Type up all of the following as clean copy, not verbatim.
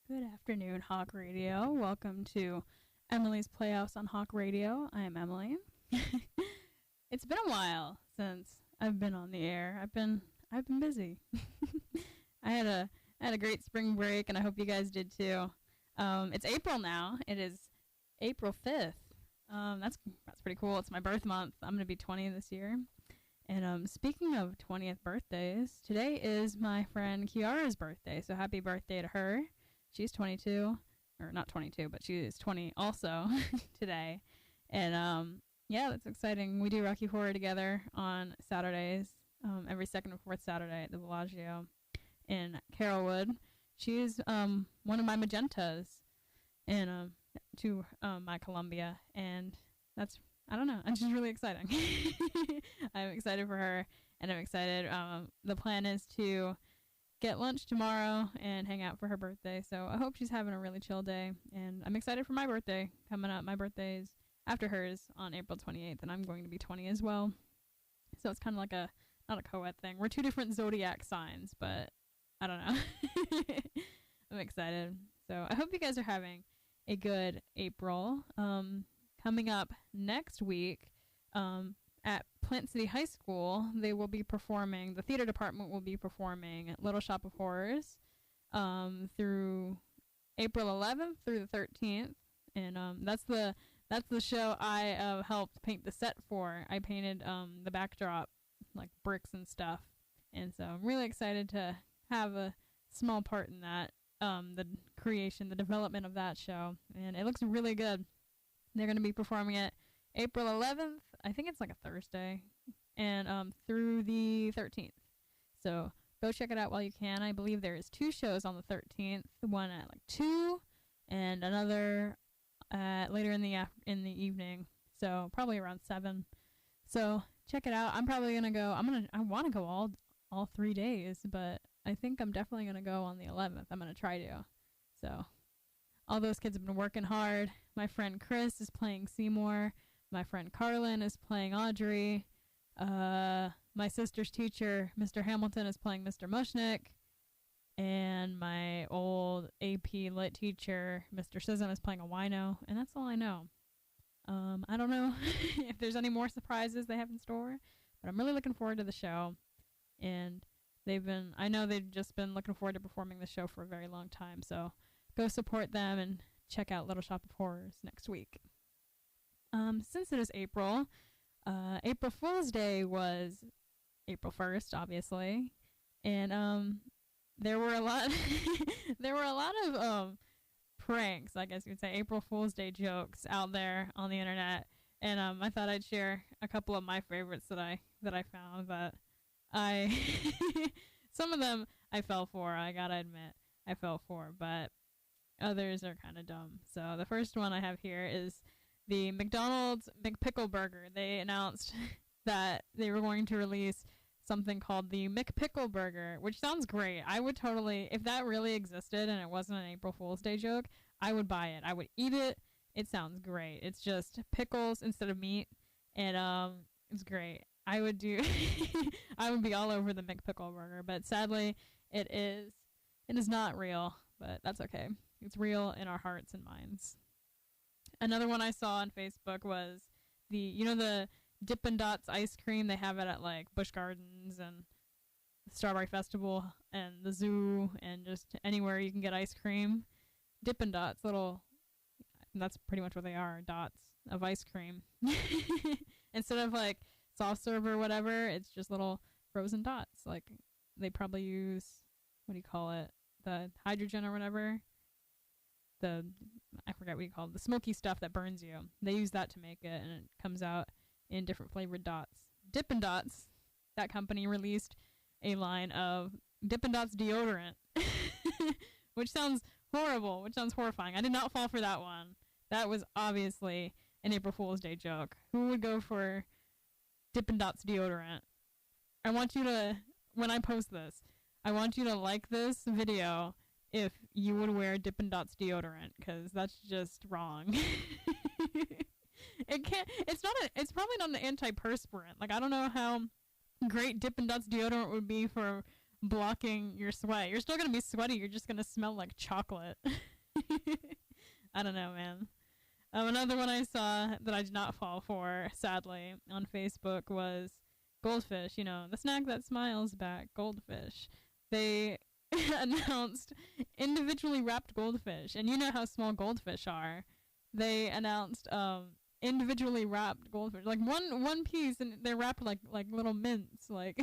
Good afternoon, Hawk Radio. Welcome to Emily's Playhouse on Hawk Radio. I am Emily. It's been a while since I've been on the air. I've been busy. I had a great spring break, and I hope you guys did too. It's April now. It is April 5th. That's pretty cool. It's my birth month. I'm gonna be 20 this year. And speaking of 20th birthdays, today is my friend Kiara's birthday. So happy birthday to her. She's 22, or not 22, but she is 20 also today. And yeah, that's exciting. We do Rocky Horror together on Saturdays, every second and fourth Saturday at the Bellagio in Carrollwood. She's one of my magentas and to my Columbia, and that's, I don't know, it's just really exciting. I'm excited for her, and I'm excited. The plan is to get lunch tomorrow and hang out for her birthday, so I hope she's having a really chill day, and I'm excited for my birthday coming up. My birthday is after hers on April 28th, and I'm going to be 20 as well, so it's kind of like not a co-ed thing. We're two different zodiac signs, but I don't know. I'm excited, so I hope you guys are having a good April. Coming up next week, at Plant City High School, they will be performing, the theater department will be performing Little Shop of Horrors through April 11th through the 13th. And that's the show I helped paint the set for. I painted the backdrop, like bricks and stuff. And so I'm really excited to have a small part in that, the creation, the development of that show. And it looks really good. They're going to be performing it April 11th, I think it's like a Thursday, and through the 13th. So go check it out while you can. I believe there is 2 shows on the 13th, one at like 2 and another later in the evening, so probably around 7. So check it out. I'm probably going to go. I want to go all 3 days, but I think I'm definitely going to go on the 11th. I'm going to try to. So all those kids have been working hard. My friend Chris is playing Seymour. My friend Carlin is playing Audrey. My sister's teacher, Mr. Hamilton, is playing Mr. Mushnick. And my old AP Lit teacher, Mr. Sism, is playing a wino. And that's all I know. I don't know if there's any more surprises they have in store, but I'm really looking forward to the show. And I know they've just been looking forward to performing the show for a very long time. So go support them and check out Little Shop of Horrors next week. Since it is April, April Fool's Day was April 1st, obviously, and there were a lot of pranks, I guess you would say, April Fool's Day jokes out there on the internet, and I thought I'd share a couple of my favorites that I found that some of them I fell for. I gotta admit, I fell for, but others are kind of dumb. So the first one I have here is the McDonald's McPickle Burger. They announced that they were going to release something called the McPickle Burger, which sounds great. I would totally, if that really existed and it wasn't an April Fool's Day joke, I would buy it. I would eat it. It sounds great. It's just pickles instead of meat, and it's great. I would I would be all over the McPickle Burger, but sadly, it is not real, but that's okay. It's real in our hearts and minds. Another one I saw on Facebook was the Dippin' Dots ice cream. They have it at like Busch Gardens and the Strawberry Festival and the zoo and just anywhere you can get ice cream. Dippin' Dots, that's pretty much what they are, dots of ice cream. Instead of like soft serve or whatever, it's just little frozen dots. Like they probably use, what do you call it? The hydrogen or whatever. I forget what you call it, the smoky stuff that burns you. They use that to make it, and it comes out in different flavored dots. Dippin' Dots, that company released a line of Dippin' Dots deodorant, which sounds horrible, which sounds horrifying. I did not fall for that one. That was obviously an April Fool's Day joke. Who would go for Dippin' Dots deodorant? I want you to, when I post this, I want you to like this video if you would wear Dippin' Dots deodorant, because that's just wrong. It's probably not an antiperspirant. Like, I don't know how great Dippin' Dots deodorant would be for blocking your sweat. You're still gonna be sweaty. You're just gonna smell like chocolate. I don't know, man. Another one I saw that I did not fall for, sadly, on Facebook was goldfish. You know, the snack that smiles back, goldfish. They announced individually wrapped goldfish, and you know how small goldfish are. They announced individually wrapped goldfish, like one piece, and they're wrapped like little mints, like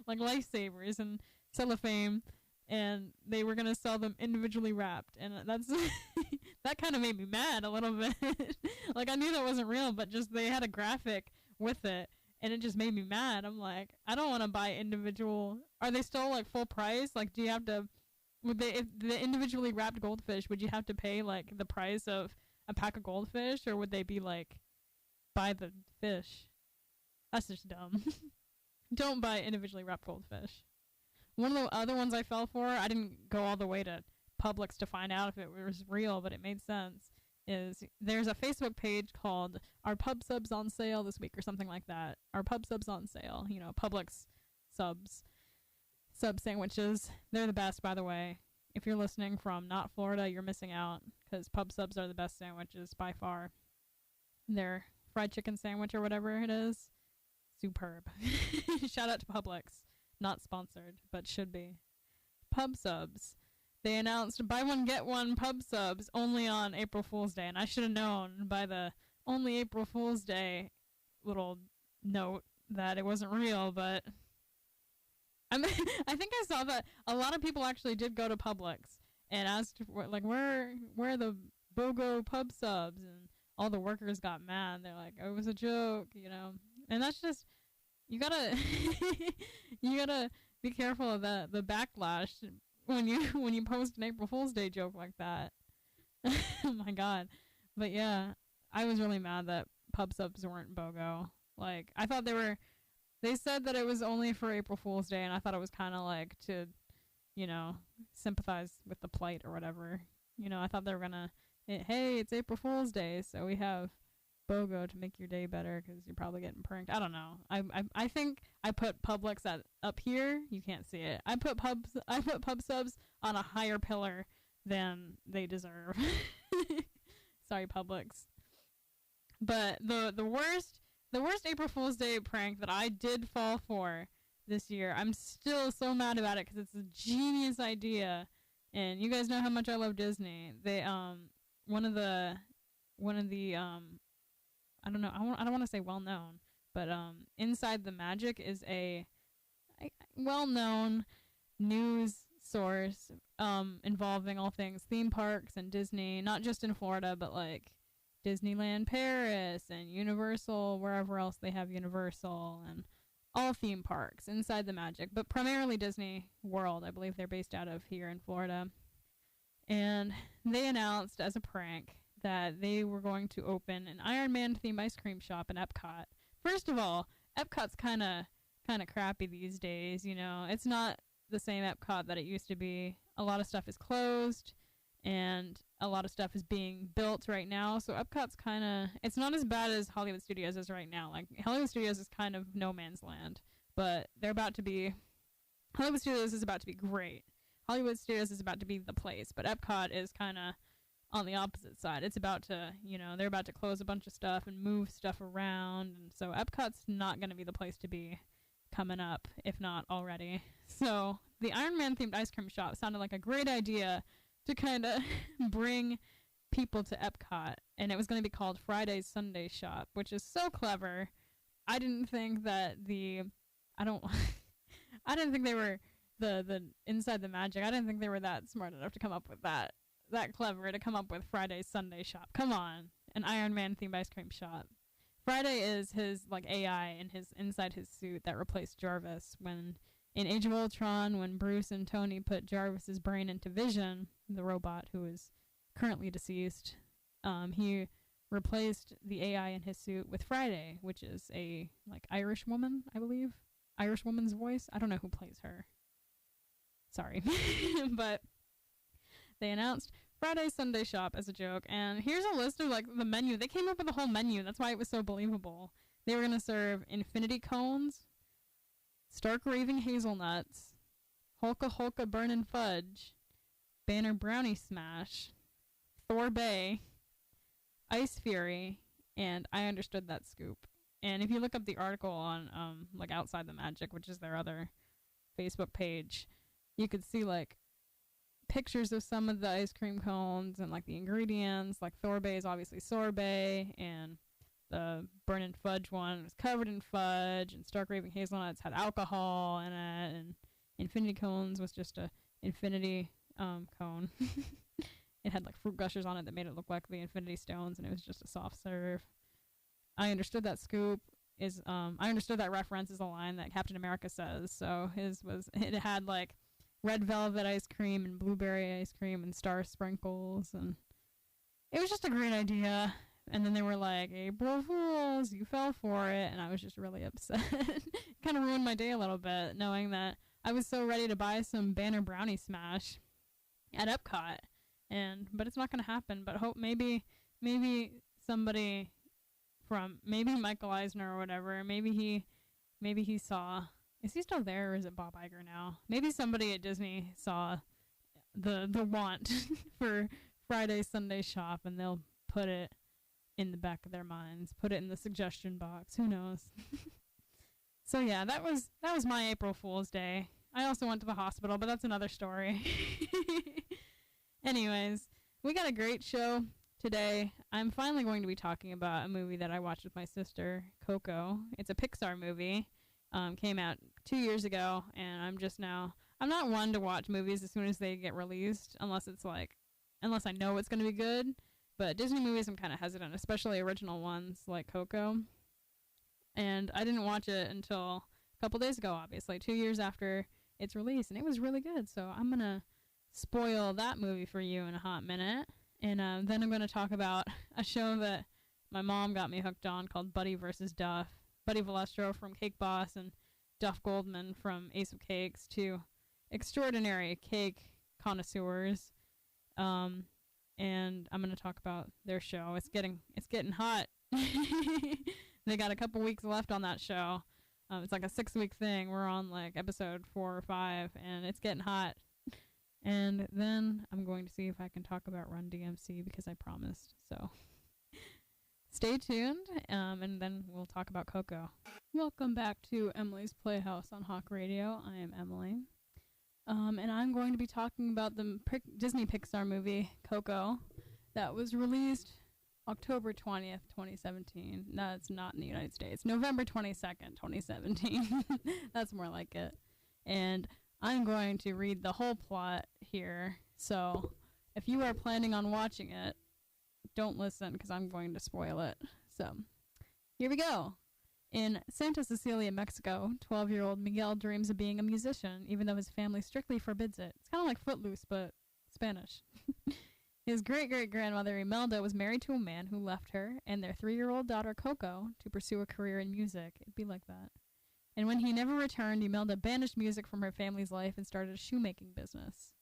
like lifesavers and cellophane, and they were gonna sell them individually wrapped, and that's that kind of made me mad a little bit. Like, I knew that wasn't real, but just they had a graphic with it, and it just made me mad. I'm like, I don't want to buy individual. Are they still like full price? Like, do you have to? If the individually wrapped goldfish, would you have to pay like the price of a pack of goldfish, or would they be like, buy the fish? That's just dumb. Don't buy individually wrapped goldfish. One of the other ones I fell for, I didn't go all the way to Publix to find out if it was real, but it made sense, is there's a Facebook page called Our Pub Subs on Sale this week or something like that. Our Pub Subs on Sale. You know, Publix subs. Sub sandwiches. They're the best, by the way. If you're listening from not Florida, you're missing out, because pub subs are the best sandwiches by far. Their fried chicken sandwich or whatever it is, superb. Shout out to Publix. Not sponsored, but should be. Pub subs. They announced buy one, get one pub subs only on April Fool's Day, and I should have known by the only April Fool's Day little note that it wasn't real, but I think I saw that a lot of people actually did go to Publix and asked, like, where are the BOGO pub subs? And all the workers got mad. They're like, oh, it was a joke, you know. And that's just, you gotta be careful of the backlash when you post an April Fool's Day joke like that. Oh my god. But yeah, I was really mad that pub subs weren't BOGO. Like, I thought they said that it was only for April Fool's Day, and I thought it was kind of like to, you know, sympathize with the plight or whatever. You know, I thought they were gonna, hey, it's April Fool's Day, so we have BOGO to make your day better because you're probably getting pranked. I don't know. I think I put Publix up here. You can't see it. I put pub subs on a higher pillar than they deserve. Sorry, Publix. But the worst April Fool's Day prank that I did fall for this year, I'm still so mad about it because it's a genius idea, and you guys know how much I love Disney. They one of the I don't know, I don't want to say well known, but Inside the Magic is a well known news source involving all things theme parks and Disney, not just in Florida, but like Disneyland Paris and Universal, wherever else they have Universal, and all theme parks, Inside the Magic, but primarily Disney World. I believe they're based out of here in Florida. And they announced as a prank that they were going to open an Iron Man themed ice cream shop in Epcot. First of all, Epcot's kind of crappy these days, you know. It's not the same Epcot that it used to be. A lot of stuff is closed, and a lot of stuff is being built right now. So Epcot's it's not as bad as Hollywood Studios is right now. Like, Hollywood Studios is kind of no man's land, but Hollywood Studios is about to be great. Hollywood Studios is about to be the place, but Epcot is kind of on the opposite side. It's about to, you know, they're about to close a bunch of stuff and move stuff around, and so Epcot's not going to be the place to be coming up, if not already. So the Iron Man themed ice cream shop sounded like a great idea to kind of bring people to Epcot, and it was going to be called Friday's Sunday Shop, which is so clever. I didn't think that I didn't think they were the Inside the Magic. I didn't think they were that smart enough to come up with that clever to come up with Friday's Sunday Shop. Come on, an Iron Man themed ice cream shop. Friday is his like AI in his inside his suit that replaced Jarvis when in Age of Ultron, when Bruce and Tony put Jarvis's brain into Vision, the robot who is currently deceased. He replaced the AI in his suit with Friday, which is a like Irish woman, I believe. Irish woman's voice. I don't know who plays her. Sorry. But they announced Friday Sunday Shop as a joke, and here's a list of like the menu. They came up with a whole menu. That's why it was so believable. They were going to serve infinity cones, stark raving hazelnuts, 𝘗𝘭𝘢𝘺𝘴, Banner Brownie Smash, 𝘊𝘴, Ice Fury, and I Understood That Scoop. And if you look up the article on like Outside the Magic, which is their other Facebook page, you could see like pictures of some of the ice cream cones and like the ingredients. Like 𝘊𝘴 is obviously sorbet, and the burnin' fudge one was covered in fudge, and Stark Raving Hazelnuts had alcohol in it, and Infinity Cones was just a infinity cone. It had like fruit gushers on it that made it look like the Infinity Stones, and it was just a soft serve. I Understood That Scoop is I Understood That Reference is a line that Captain America says. So his was, it had like red velvet ice cream and blueberry ice cream and star sprinkles, and it was just a great idea. And then they were like, April Fools, you fell for it. And I was just really upset. Kind of ruined my day a little bit, knowing that I was so ready to buy some Banner Brownie Smash at Epcot. But it's not going to happen. But hope maybe somebody from, maybe Michael Eisner or whatever, maybe he saw, is he still there, or is it Bob Iger now? Maybe somebody at Disney saw the want for Friday, Sunday shop, and they'll put it in the back of their minds, put it in the suggestion box. Who knows? So yeah, that was my April Fool's Day. I also went to the hospital, but that's another story. Anyways, we got a great show today. I'm finally going to be talking about a movie that I watched with my sister, Coco. It's a Pixar movie. Came out 2 years ago, and I'm not one to watch movies as soon as they get released, unless I know it's going to be good. But Disney movies, I'm kind of hesitant, especially original ones like Coco. And I didn't watch it until a couple days ago, obviously, 2 years after its release, and it was really good. So I'm going to spoil that movie for you in a hot minute. And then I'm going to talk about a show that my mom got me hooked on called Buddy vs. Duff. Buddy Valestro from Cake Boss and Duff Goldman from Ace of Cakes, two extraordinary cake connoisseurs. And I'm going to talk about their show. It's getting hot. They got a couple weeks left on that show. It's like a 6-week thing. We're on like episode 4 or 5, and it's getting hot. And then I'm going to see if I can talk about Run-DMC because I promised. So stay tuned, and then we'll talk about Coco. Welcome back to Emily's Playhouse on Hawk Radio. I am Emily. And I'm going to be talking about the Disney Pixar movie, Coco, that was released October 20th, 2017. No, it's not in the United States. November 22nd, 2017. That's more like it. And I'm going to read the whole plot here. So if you are planning on watching it, don't listen because I'm going to spoil it. So here we go. In Santa Cecilia, Mexico, 12-year-old Miguel dreams of being a musician, even though his family strictly forbids it. It's kind of like Footloose, but Spanish. His great-great-grandmother, Imelda, was married to a man who left her and their 3-year-old daughter, Coco, to pursue a career in music. It'd be like that. And when he never returned, Imelda banished music from her family's life and started a shoemaking business.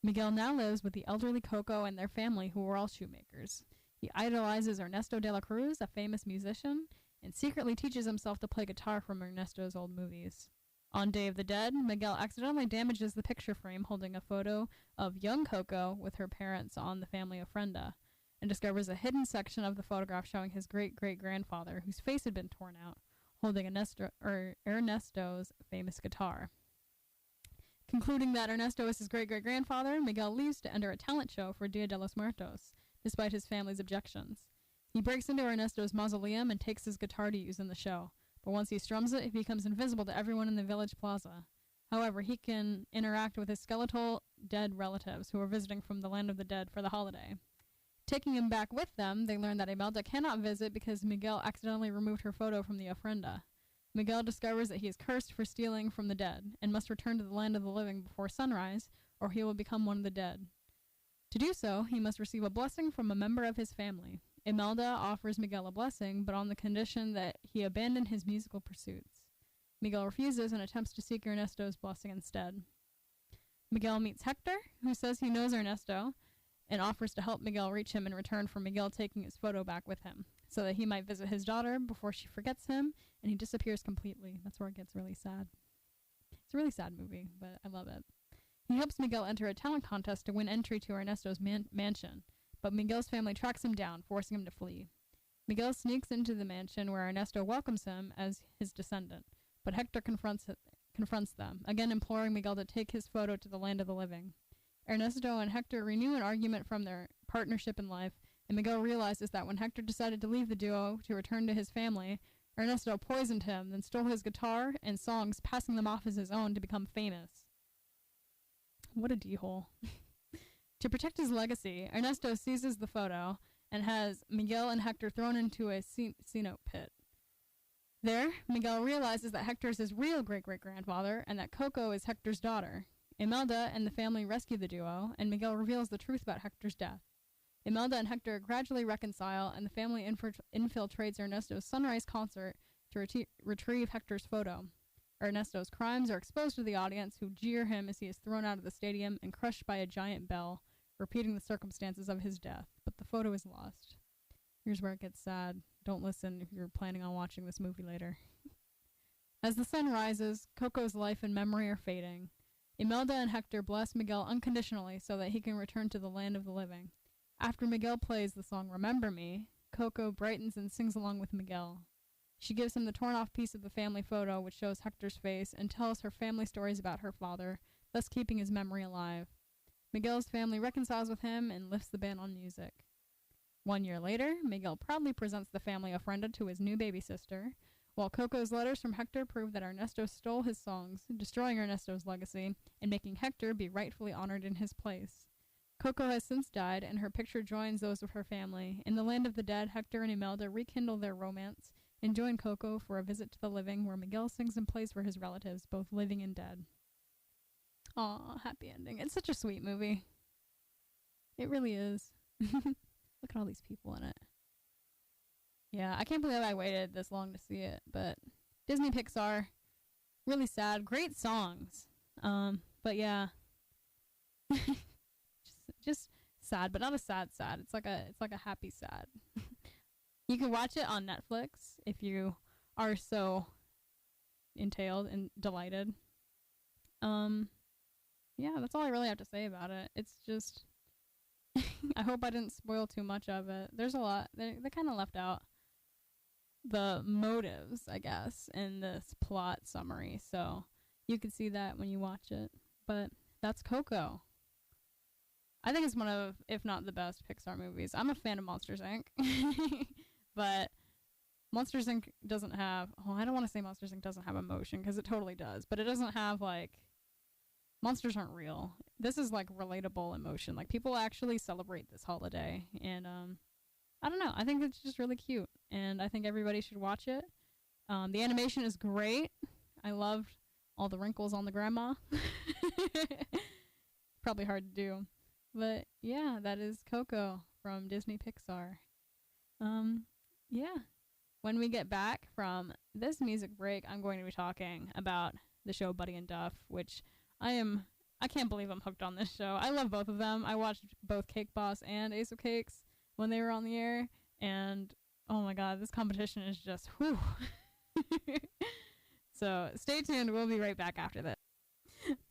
Miguel now lives with the elderly Coco and their family, who were all shoemakers. He idolizes Ernesto de la Cruz, a famous musician, and secretly teaches himself to play guitar from Ernesto's old movies. On Day of the Dead, Miguel accidentally damages the picture frame holding a photo of young Coco with her parents on the family ofrenda, and discovers a hidden section of the photograph showing his great-great-grandfather, whose face had been torn out, holding Ernesto's famous guitar. Concluding that Ernesto is his great-great-grandfather, Miguel leaves to enter a talent show for Dia de los Muertos, despite his family's objections. He breaks into Ernesto's mausoleum and takes his guitar to use in the show, but once he strums it, he becomes invisible to everyone in the village plaza. However, he can interact with his skeletal dead relatives who are visiting from the land of the dead for the holiday. Taking him back with them, they learn that Imelda cannot visit because Miguel accidentally removed her photo from the ofrenda. Miguel discovers that he is cursed for stealing from the dead, and must return to the land of the living before sunrise, or he will become one of the dead. To do so, he must receive a blessing from a member of his family. Imelda offers Miguel a blessing, but on the condition that he abandon his musical pursuits. Miguel refuses and attempts to seek Ernesto's blessing instead. Miguel meets Hector, who says he knows Ernesto, and offers to help Miguel reach him in return for Miguel taking his photo back with him, so that he might visit his daughter before she forgets him, and he disappears completely. That's where it gets really sad. It's a really sad movie, but I love it. He helps Miguel enter a talent contest to win entry to Ernesto's mansion, but Miguel's family tracks him down, forcing him to flee. Miguel sneaks into the mansion where Ernesto welcomes him as his descendant, but Hector confronts them, again imploring Miguel to take his photo to the land of the living. Ernesto and Hector renew an argument from their partnership in life, and Miguel realizes that when Hector decided to leave the duo to return to his family, Ernesto poisoned him, then stole his guitar and songs, passing them off as his own to become famous. What a d-hole. To protect his legacy, Ernesto seizes the photo and has Miguel and Hector thrown into a cenote pit. There, Miguel realizes that Hector is his real great-great-grandfather and that Coco is Hector's daughter. Imelda and the family rescue the duo, and Miguel reveals the truth about Hector's death. Imelda and Hector gradually reconcile, and the family infiltrates Ernesto's sunrise concert to retrieve Hector's photo. Ernesto's crimes are exposed to the audience, who jeer him as he is thrown out of the stadium and crushed by a giant bell, repeating the circumstances of his death, but the photo is lost. Here's where it gets sad. Don't listen if you're planning on watching this movie later. As the sun rises, Coco's life and memory are fading. Imelda and Hector bless Miguel unconditionally so that he can return to the land of the living. After Miguel plays the song Remember Me, Coco brightens and sings along with Miguel. She gives him the torn-off piece of the family photo, which shows Hector's face, and tells her family stories about her father, thus keeping his memory alive. Miguel's family reconciles with him and lifts the ban on music. 1 year later, Miguel proudly presents the family ofrenda to his new baby sister, while Coco's letters from Hector prove that Ernesto stole his songs, destroying Ernesto's legacy, and making Hector be rightfully honored in his place. Coco has since died, and her picture joins those of her family. In the land of the dead, Hector and Imelda rekindle their romance and join Coco for a visit to the living, where Miguel sings and plays for his relatives, both living and dead. Aw, happy ending. It's such a sweet movie. It really is. Look at all these people in it. Yeah, I can't believe I waited this long to see it, but Disney Pixar, really sad. Great songs. But yeah. just sad, but not a sad. It's like a happy sad. You can watch it on Netflix if you are so entailed and delighted. Yeah, that's all I really have to say about it. It's just I hope I didn't spoil too much of it. There's a lot. They kind of left out the motives, I guess, in this plot summary, so you can see that when you watch it. But that's Coco. I think it's one of, if not the best, Pixar movies. I'm a fan of Monsters, Inc. But Monsters, Inc. doesn't have... Oh, I don't want to say Monsters, Inc. doesn't have emotion, because it totally does. But it doesn't have, like... Monsters aren't real. This is, like, relatable emotion. Like, people actually celebrate this holiday. And, I don't know. I think it's just really cute. And I think everybody should watch it. The animation is great. I loved all the wrinkles on the grandma. Probably hard to do. But, yeah, that is Coco from Disney Pixar. Yeah. When we get back from this music break, I'm going to be talking about the show Buddy and Duff, which I can't believe I'm hooked on this show. I love both of them. I watched both Cake Boss and Ace of Cakes when they were on the air, and oh my god, this competition is just whew. So stay tuned. We'll be right back after this.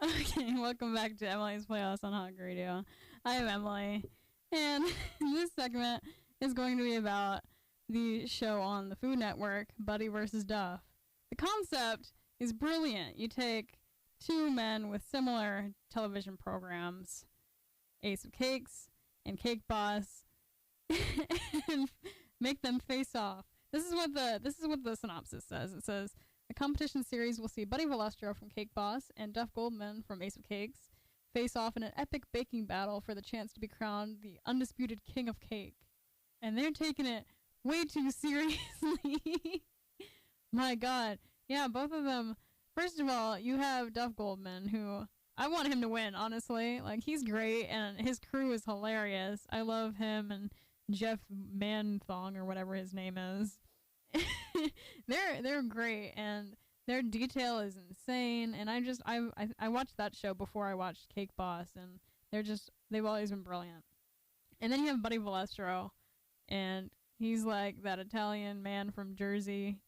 Okay, welcome back to Emily's Playhouse on Hog Radio. I am Emily, and this segment is going to be about the show on the Food Network, Buddy vs. Duff. The concept is brilliant. You take two men with similar television programs, Ace of Cakes and Cake Boss, and make them face off. This is what the synopsis says. It says, the competition series will see Buddy Valastro from Cake Boss and Duff Goldman from Ace of Cakes face off in an epic baking battle for the chance to be crowned the undisputed king of cake. And they're taking it way too seriously. My god. Yeah, both of them. First of all, you have Duff Goldman, who I want him to win, honestly. Like, he's great, and his crew is hilarious. I love him and Jeff Manthong, or whatever his name is. They're great, and their detail is insane. And I watched that show before I watched Cake Boss, and they've always been brilliant. And then you have Buddy Valastro, and he's like that Italian man from Jersey,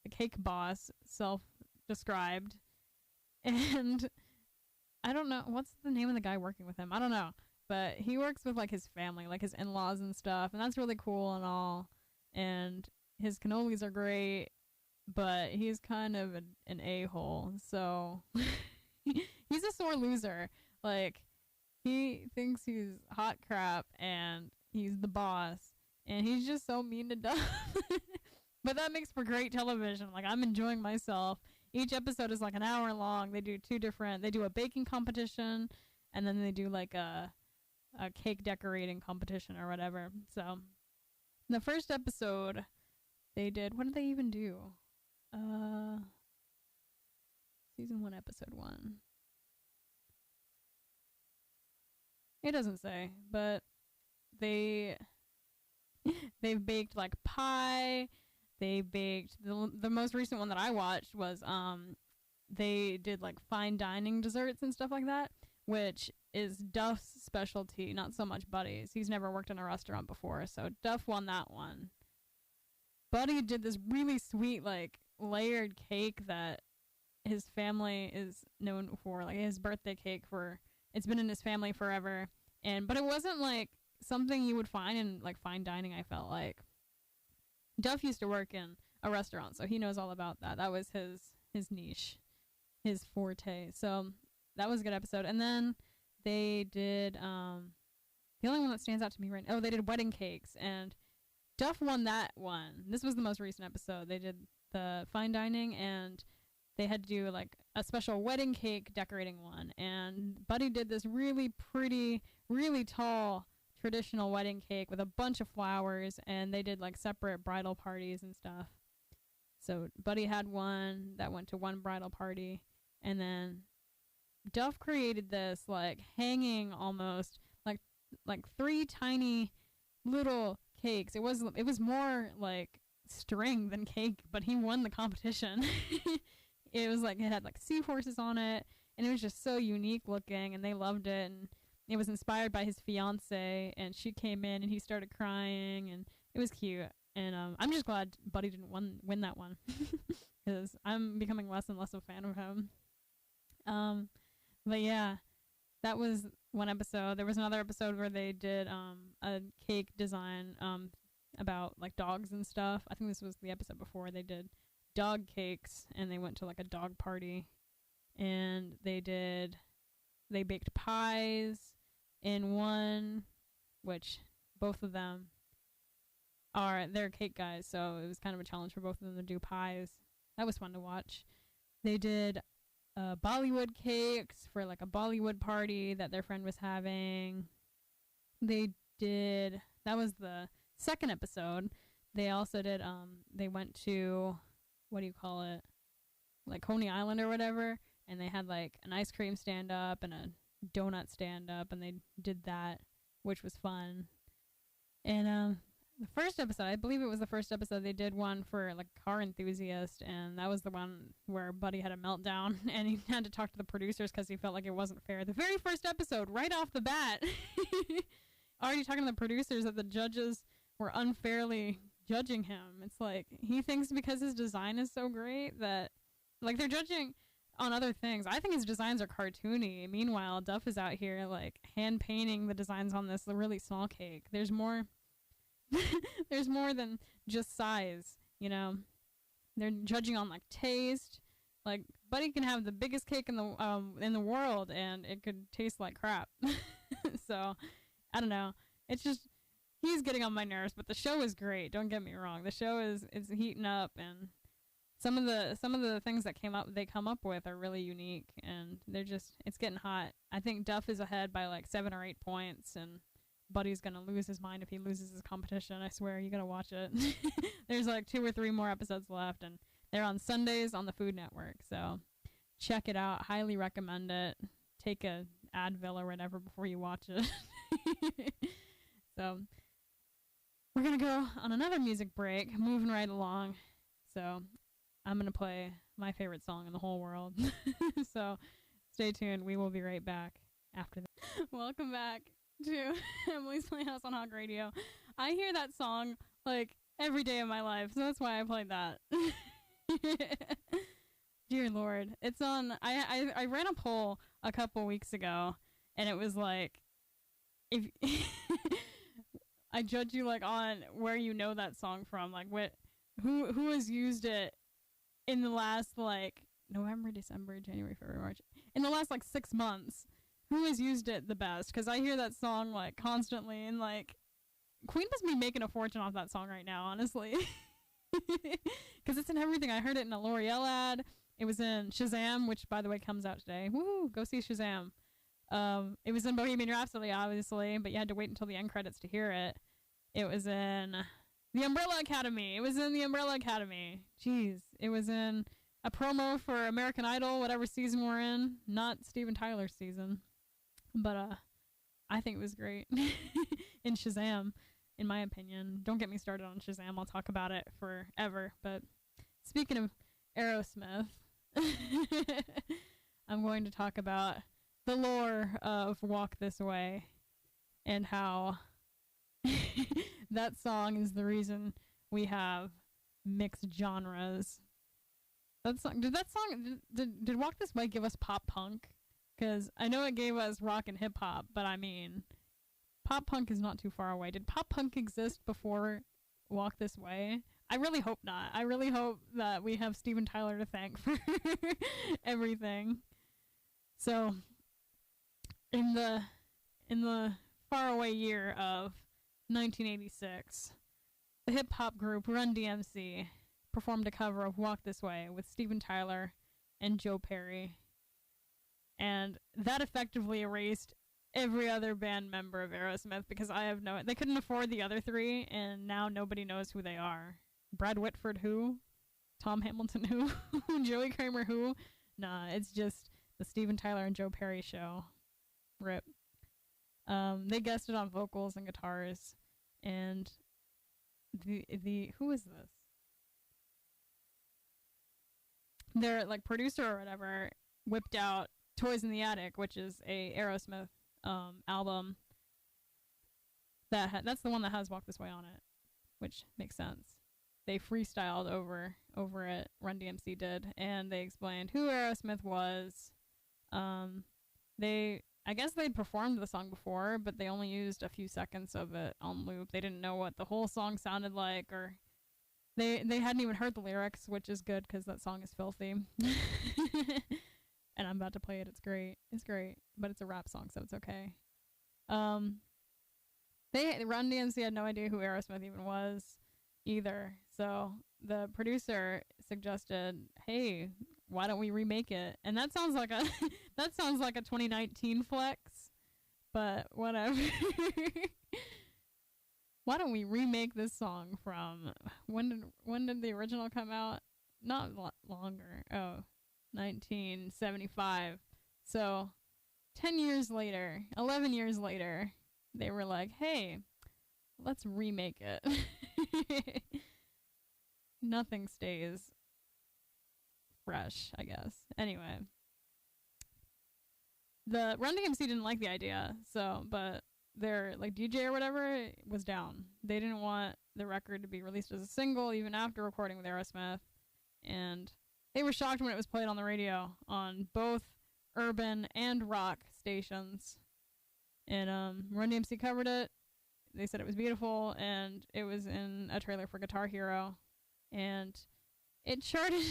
the Cake Boss, self-described. And I don't know what's the name of the guy working with him. I don't know, but he works with like his family, like his in-laws and stuff, and that's really cool and all. And his cannolis are great, but he's kind of an a-hole. So he's a sore loser. Like, he thinks he's hot crap and he's the boss, and he's just so mean to Duff. But that makes for great television. Like, I'm enjoying myself. Each episode is like an hour long. They do they do a baking competition, and then they do like a cake decorating competition or whatever. So the first episode they did, what did they even do? Season 1, episode 1. It doesn't say, but they've baked like pie. They baked the most recent one that I watched was they did like fine dining desserts and stuff like that, which is Duff's specialty, not so much Buddy's. He's never worked in a restaurant before, so Duff won that one. Buddy did this really sweet like layered cake that his family is known for, like his birthday cake it's been in his family forever. But it wasn't like something you would find in like fine dining, I felt like. Duff used to work in a restaurant, so he knows all about that. That was his niche, his forte. So that was a good episode. And then they did the only one that stands out to me right now. Oh, they did wedding cakes, and Duff won that one. This was the most recent episode. They did the fine dining, and they had to do like a special wedding cake decorating one. And Buddy did this really pretty, really tall traditional wedding cake with a bunch of flowers, and they did like separate bridal parties and stuff. So Buddy had one that went to one bridal party, and then Duff created this like hanging almost like 3 tiny little cakes. It was more like string than cake, but he won the competition. It was like it had like seahorses on it, and it was just so unique looking, and they loved it. And it was inspired by his fiance, and she came in and he started crying, and it was cute. And I'm just glad Buddy didn't win that one, because I'm becoming less and less a fan of him. But yeah, that was one episode. There was another episode where they did a cake design about like dogs and stuff. I think this was the episode before. They did dog cakes, and they went to like a dog party, and they baked pies in one, which both of them they're cake guys, so it was kind of a challenge for both of them to do pies. That was fun to watch. They did Bollywood cakes for like a Bollywood party that their friend was having. That was the second episode. They also did they went to, what do you call it, like Coney Island or whatever, and they had like an ice cream stand up and a donut stand up, and they did that, which was fun. And the first episode, I believe it was the first episode, they did one for like car enthusiast, and that was the one where Buddy had a meltdown and he had to talk to the producers because he felt like it wasn't fair. The very first episode, right off the bat, already talking to the producers that the judges were unfairly judging him. It's like he thinks because his design is so great that like they're judging on other things. I think his designs are cartoony. Meanwhile, Duff is out here like hand painting the designs on this really small cake. There's more there's more than just size, you know. They're judging on like taste. Like Buddy can have the biggest cake in the world and it could taste like crap. So I don't know. It's just he's getting on my nerves, but the show is great. Don't get me wrong. The show is heating up, and some of the things that they come up with are really unique, and it's getting hot. I think Duff is ahead by like 7 or 8 points, and Buddy's gonna lose his mind if he loses his competition. I swear, you gotta watch it. There's like 2 or 3 more episodes left, and they're on Sundays on the Food Network. So check it out. Highly recommend it. Take a Advil or whatever before you watch it. So we're gonna go on another music break. Moving right along. So I'm gonna play my favorite song in the whole world. So stay tuned. We will be right back after that. Welcome back to Emily's Playhouse on Hawk Radio. I hear that song like every day of my life, so that's why I played that. Dear Lord, it's on. I ran a poll a couple weeks ago, and it was like, if I judge you like on where you know that song from, like who has used it in the last like November, December, January, February, March, in the last like 6 months, who has used it the best? Because I hear that song like constantly, and like Queen must be making a fortune off that song right now, honestly. Because it's in everything. I heard it in a L'Oreal ad. It was in Shazam, which by the way comes out today. Woo! Go see Shazam. It was in Bohemian Rhapsody, obviously, but you had to wait until the end credits to hear it. It was in The Umbrella Academy. It was in The Umbrella Academy. Jeez. It was in a promo for American Idol, whatever season we're in. Not Steven Tyler's season. But, I think it was great. In Shazam, in my opinion. Don't get me started on Shazam. I'll talk about it forever. But speaking of Aerosmith, I'm going to talk about the lore of Walk This Way and how that song is the reason we have mixed genres. Did Walk This Way give us pop punk? Because I know it gave us rock and hip hop, but I mean, pop punk is not too far away. Did pop punk exist before Walk This Way? I really hope not. I really hope that we have Steven Tyler to thank for everything. So, in the faraway year of 1986, the hip-hop group Run-DMC performed a cover of Walk This Way with Steven Tyler and Joe Perry. And that effectively erased every other band member of Aerosmith, because they couldn't afford the other three, and now nobody knows who they are. Brad Whitford who? Tom Hamilton who? Joey Kramer who? Nah, it's just the Steven Tyler and Joe Perry show. RIP. They guested on vocals and guitars, and the who is this? Their like producer or whatever whipped out Toys in the Attic, which is a Aerosmith album that's the one that has Walk This Way on it, which makes sense. They freestyled over it. Run-DMC did, and they explained who Aerosmith was. I guess they'd performed the song before, but they only used a few seconds of it on loop. They didn't know what the whole song sounded like, or they hadn't even heard the lyrics, which is good because that song is filthy. And I'm about to play it. It's great. It's great, but it's a rap song, so it's okay. Run-DMC had no idea who Aerosmith even was either. So the producer suggested, "Hey, why don't we remake it?" And that sounds like a 2019 flex, but whatever. Why don't we remake this song from when did the original come out? Not longer. 1975. So 11 years later, they were like, "Hey, let's remake it." Nothing stays fresh, I guess. Anyway, the Run-DMC didn't like the idea, but their like DJ or whatever was down. They didn't want the record to be released as a single even after recording with Aerosmith, and they were shocked when it was played on the radio on both urban and rock stations. And Run-DMC covered it. They said it was beautiful, and it was in a trailer for Guitar Hero. And it charted...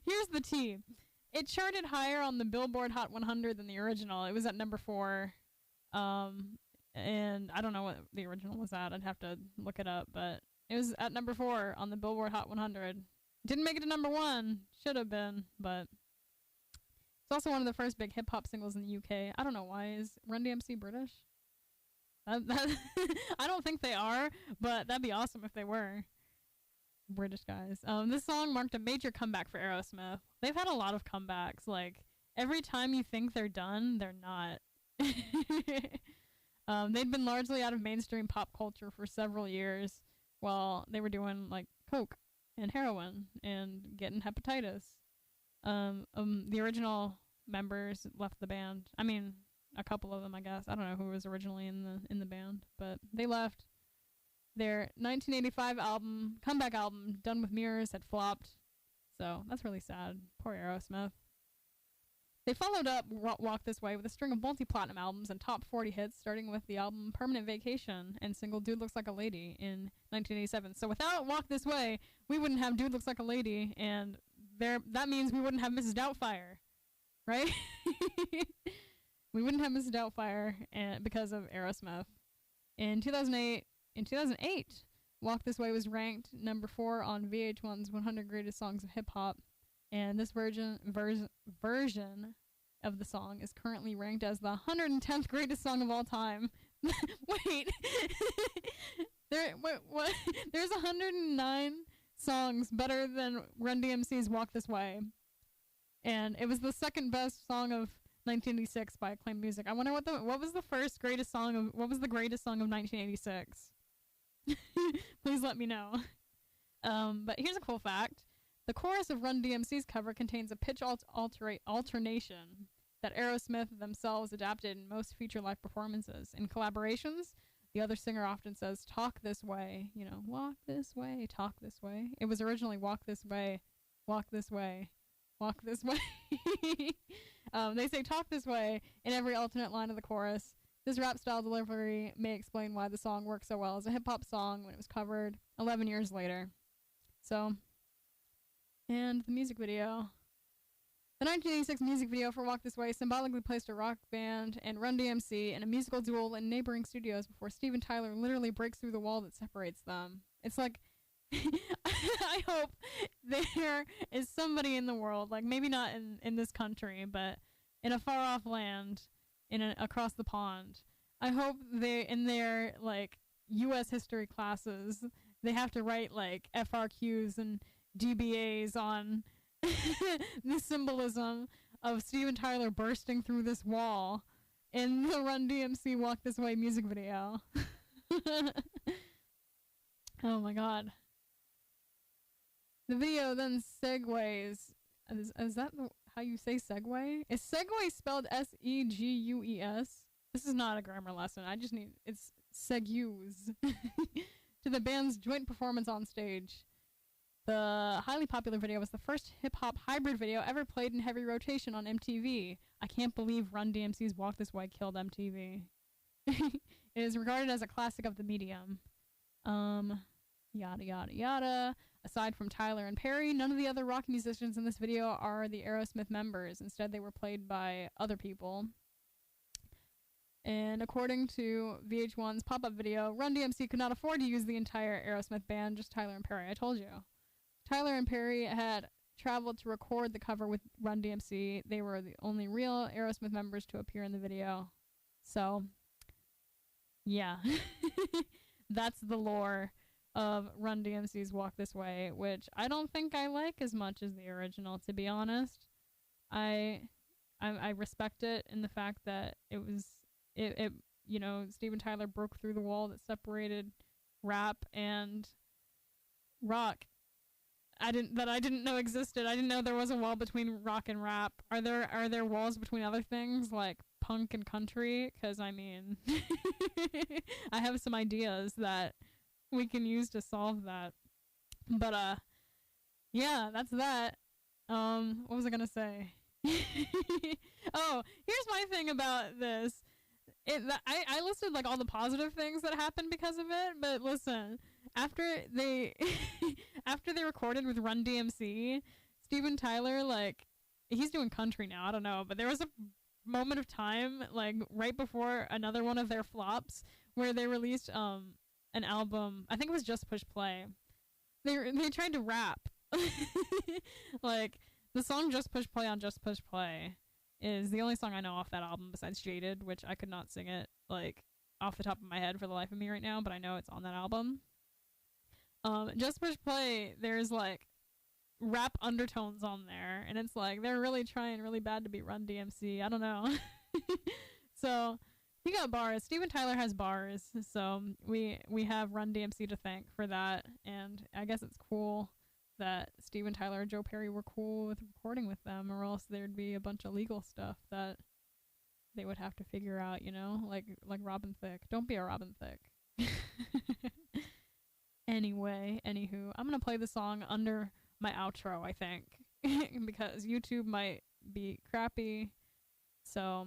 Here's the tea. It charted higher on the Billboard Hot 100 than the original. It was at number 4. And I don't know what the original was at. I'd have to look it up. But it was at number 4 on the Billboard Hot 100. Didn't make it to number 1. Should have been, but... It's also one of the first big hip-hop singles in the UK. I don't know why. Is Run-DMC British? I don't think they are, but that'd be awesome if they were. British guys. This song marked a major comeback for Aerosmith. They've had a lot of comebacks. Like, every time you think they're done, they're not. They'd been largely out of mainstream pop culture for several years while they were doing, like, coke and heroin and getting hepatitis. The original members left the band. I mean, a couple of them, I guess. I don't know who was originally in the band, but they left. Their 1985 comeback album, Done with Mirrors, had flopped. So that's really sad. Poor Aerosmith. They followed up Walk This Way with a string of multi-platinum albums and top 40 hits, starting with the album Permanent Vacation and single Dude Looks Like a Lady in 1987. So without Walk This Way, we wouldn't have Dude Looks Like a Lady, and that means we wouldn't have Mrs. Doubtfire, right? We wouldn't have Mrs. Doubtfire because of Aerosmith. In 2008, Walk This Way was ranked number 4 on VH1's 100 Greatest Songs of Hip Hop. And this version of the song is currently ranked as the 110th greatest song of all time. Wait. What? There's 109 songs better than Run-DMC's Walk This Way. And it was the second best song of 1986 by Acclaimed Music. I wonder what was the greatest song of 1986? Please let me know. But here's a cool fact. The chorus of Run-DMC's cover contains a pitch alternation that Aerosmith themselves adapted in most feature live performances. In collaborations, the other singer often says, "Talk this way," walk this way, talk this way. It was originally walk this way, walk this way, walk this way. They say talk this way in every alternate line of the chorus. This rap-style delivery may explain why the song worked so well as a hip-hop song when it was covered 11 years later. So... And the music video. The 1986 music video for Walk This Way symbolically placed a rock band and Run-DMC in a musical duel in neighboring studios before Steven Tyler literally breaks through the wall that separates them. It's like, I hope there is somebody in the world, like maybe not in this country, but in a far-off land, across the pond. I hope in their, like, U.S. history classes, they have to write, like, FRQs and DBAs on the symbolism of Steven Tyler bursting through this wall in the Run-DMC Walk This Way music video. Oh my god. The video then segues. Is that how you say segue? Is segue spelled S-E-G-U-E-S? This is not a grammar lesson. It's segues to the band's joint performance on stage. The highly popular video was the first hip-hop hybrid video ever played in heavy rotation on MTV. I can't believe Run-DMC's Walk This Way killed MTV. It is regarded as a classic of the medium. Yada yada yada. Aside from Tyler and Perry, none of the other rock musicians in this video are the Aerosmith members. Instead, they were played by other people. And according to VH1's pop-up video, Run-DMC could not afford to use the entire Aerosmith band, just Tyler and Perry. I told you. Tyler and Perry had traveled to record the cover with Run-DMC. They were the only real Aerosmith members to appear in the video. So, yeah. That's the lore of Run-DMC's Walk This Way, which I don't think I like as much as the original, to be honest. I respect it in the fact that Steven Tyler broke through the wall that separated rap and rock. I didn't know existed. I didn't know there was a wall between rock and rap. Are there walls between other things like punk and country? 'Cause I mean, I have some ideas that we can use to solve that. But yeah, that's that. What was I gonna say? Oh, here's my thing about this. I listed like all the positive things that happened because of it, but listen, after they recorded with Run-DMC, Steven Tyler, like, he's doing country now, I don't know, but there was a moment of time, like, right before another one of their flops, where they released an album, I think it was Just Push Play. They tried to rap. Like, the song Just Push Play on Just Push Play is the only song I know off that album besides Jaded, which I could not sing it, like, off the top of my head for the life of me right now, but I know it's on that album. Just Push Play, there's, like, rap undertones on there, and it's like, they're really trying really bad to be Run-DMC. I don't know. So, he got bars. Steven Tyler has bars, so we have Run-DMC to thank for that, and I guess it's cool that Steven Tyler and Joe Perry were cool with recording with them, or else there'd be a bunch of legal stuff that they would have to figure out, like Robin Thicke. Don't be a Robin Thicke. Anyway, anywho, I'm gonna play the song under my outro, I think, because YouTube might be crappy So,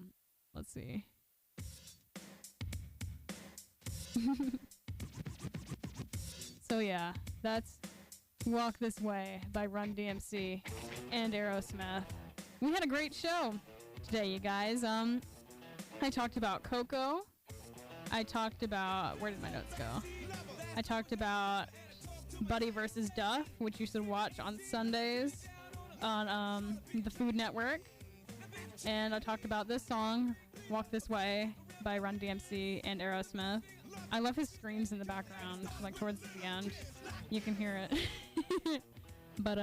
let's see. So yeah, that's Walk This Way by Run-DMC and Aerosmith. We had a great show today, you guys. I talked about Coco. I talked about, where did my notes go? I talked about Buddy vs. Duff, which you should watch on Sundays on the Food Network. And I talked about this song, Walk This Way by Run-DMC and Aerosmith. I love his screams in the background, like towards the end. You can hear it. But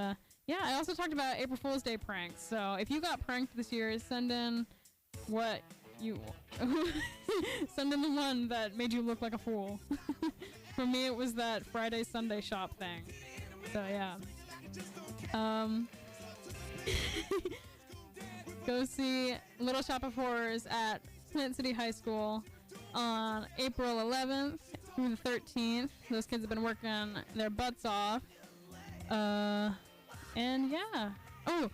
yeah, I also talked about April Fool's Day pranks. So if you got pranked this year, send in what you send in the one that made you look like a fool. For me, it was that Friday Sunday shop thing. So yeah. Go see Little Shop of Horrors at Plant City High School on April 11th through the 13th. Those kids have been working their butts off. And yeah. Oh,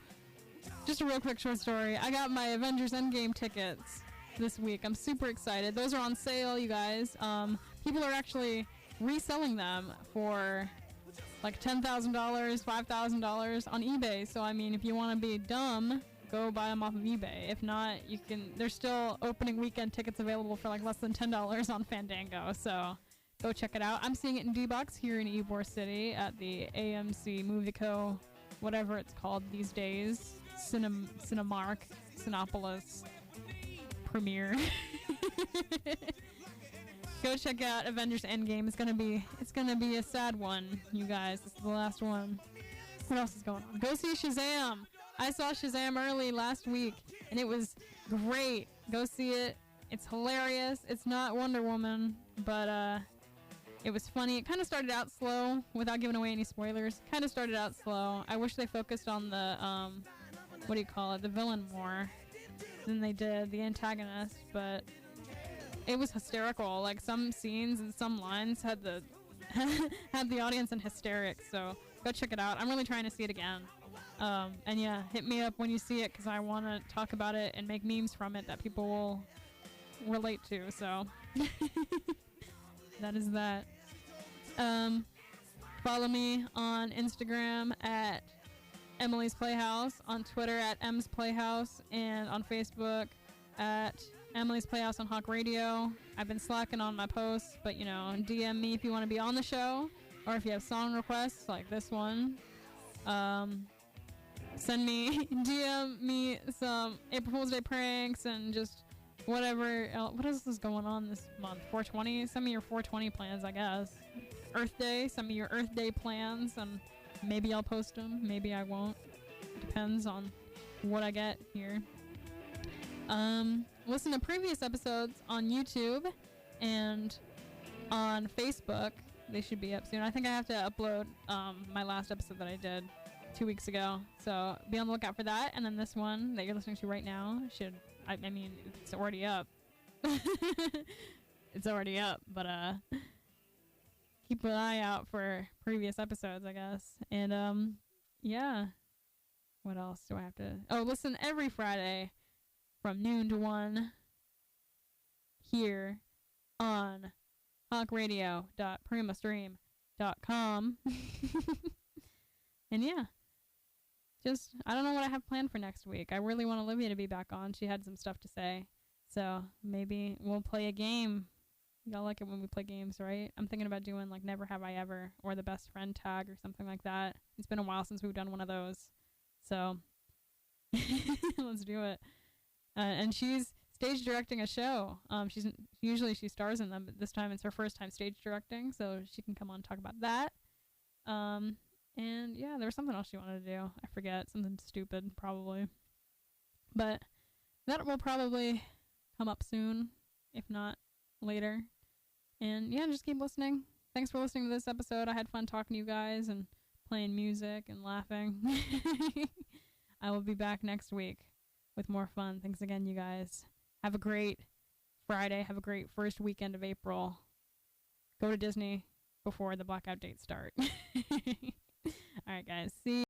just a real quick short story. I got my Avengers Endgame tickets this week. I'm super excited. Those are on sale, you guys. People are actually reselling them for like $10,000, $5,000 on eBay. So I mean, if you want to be dumb, go buy them off of eBay. If not, you can. There's still opening weekend tickets available for like less than $10 on Fandango. So go check it out. I'm seeing it in D-Box here in Ybor City at the AMC Movie Co. Whatever it's called these days. Cinemark, Cinepolis, Premiere. Go check out Avengers Endgame. It's gonna be a sad one, you guys. This is the last one. What else is going on? Go see Shazam. I saw Shazam early last week, and it was great. Go see it. It's hilarious. It's not Wonder Woman, but it was funny. It kind of started out slow, without giving away any spoilers. Kind of started out slow. I wish they focused on the what do you call it? The villain more than they did the antagonist, but it was hysterical. Like some scenes and some lines had the had the audience in hysterics. So go check it out. I'm really trying to see it again. And yeah, hit me up when you see it because I want to talk about it and make memes from it that people will relate to. So that is that. Follow me on Instagram at Emily's Playhouse, on Twitter at M's Playhouse, and on Facebook at Emily's Playhouse on Hawk Radio. I've been slacking on my posts, but you know, DM me if you want to be on the show, or if you have song requests like this one. Send me, DM me some April Fool's Day pranks and just whatever else. What else is going on this month? 420? Send me your 420 plans, I guess. Earth Day, send me your Earth Day plans, and maybe I'll post them, maybe I won't. Depends on what I get here. Listen to previous episodes on YouTube and on Facebook. They should be up soon. I think I have to upload my last episode that I did 2 weeks ago, so be on the lookout for that. And then this one that you're listening to right now should, I mean, it's already up. It's already up, but keep an eye out for previous episodes, I guess. And yeah, what else do I have to? Oh, listen every Friday from noon to 1 here on hawkradio.primastream.com. And yeah, just, I don't know what I have planned for next week. I really want Olivia to be back on. She had some stuff to say. So maybe we'll play a game. Y'all like it when we play games, right? I'm thinking about doing like Never Have I Ever or the Best Friend tag or something like that. It's been a while since we've done one of those. So let's do it. And she's stage directing a show. Usually she stars in them, but this time it's her first time stage directing, so she can come on and talk about that. And yeah, there was something else she wanted to do. I forget. Something stupid, probably. But that will probably come up soon, if not later. And yeah, just keep listening. Thanks for listening to this episode. I had fun talking to you guys and playing music and laughing. I will be back next week with more fun. Thanks again, you guys. Have a great Friday. Have a great first weekend of April. Go to Disney before the blackout dates start. All right, guys. See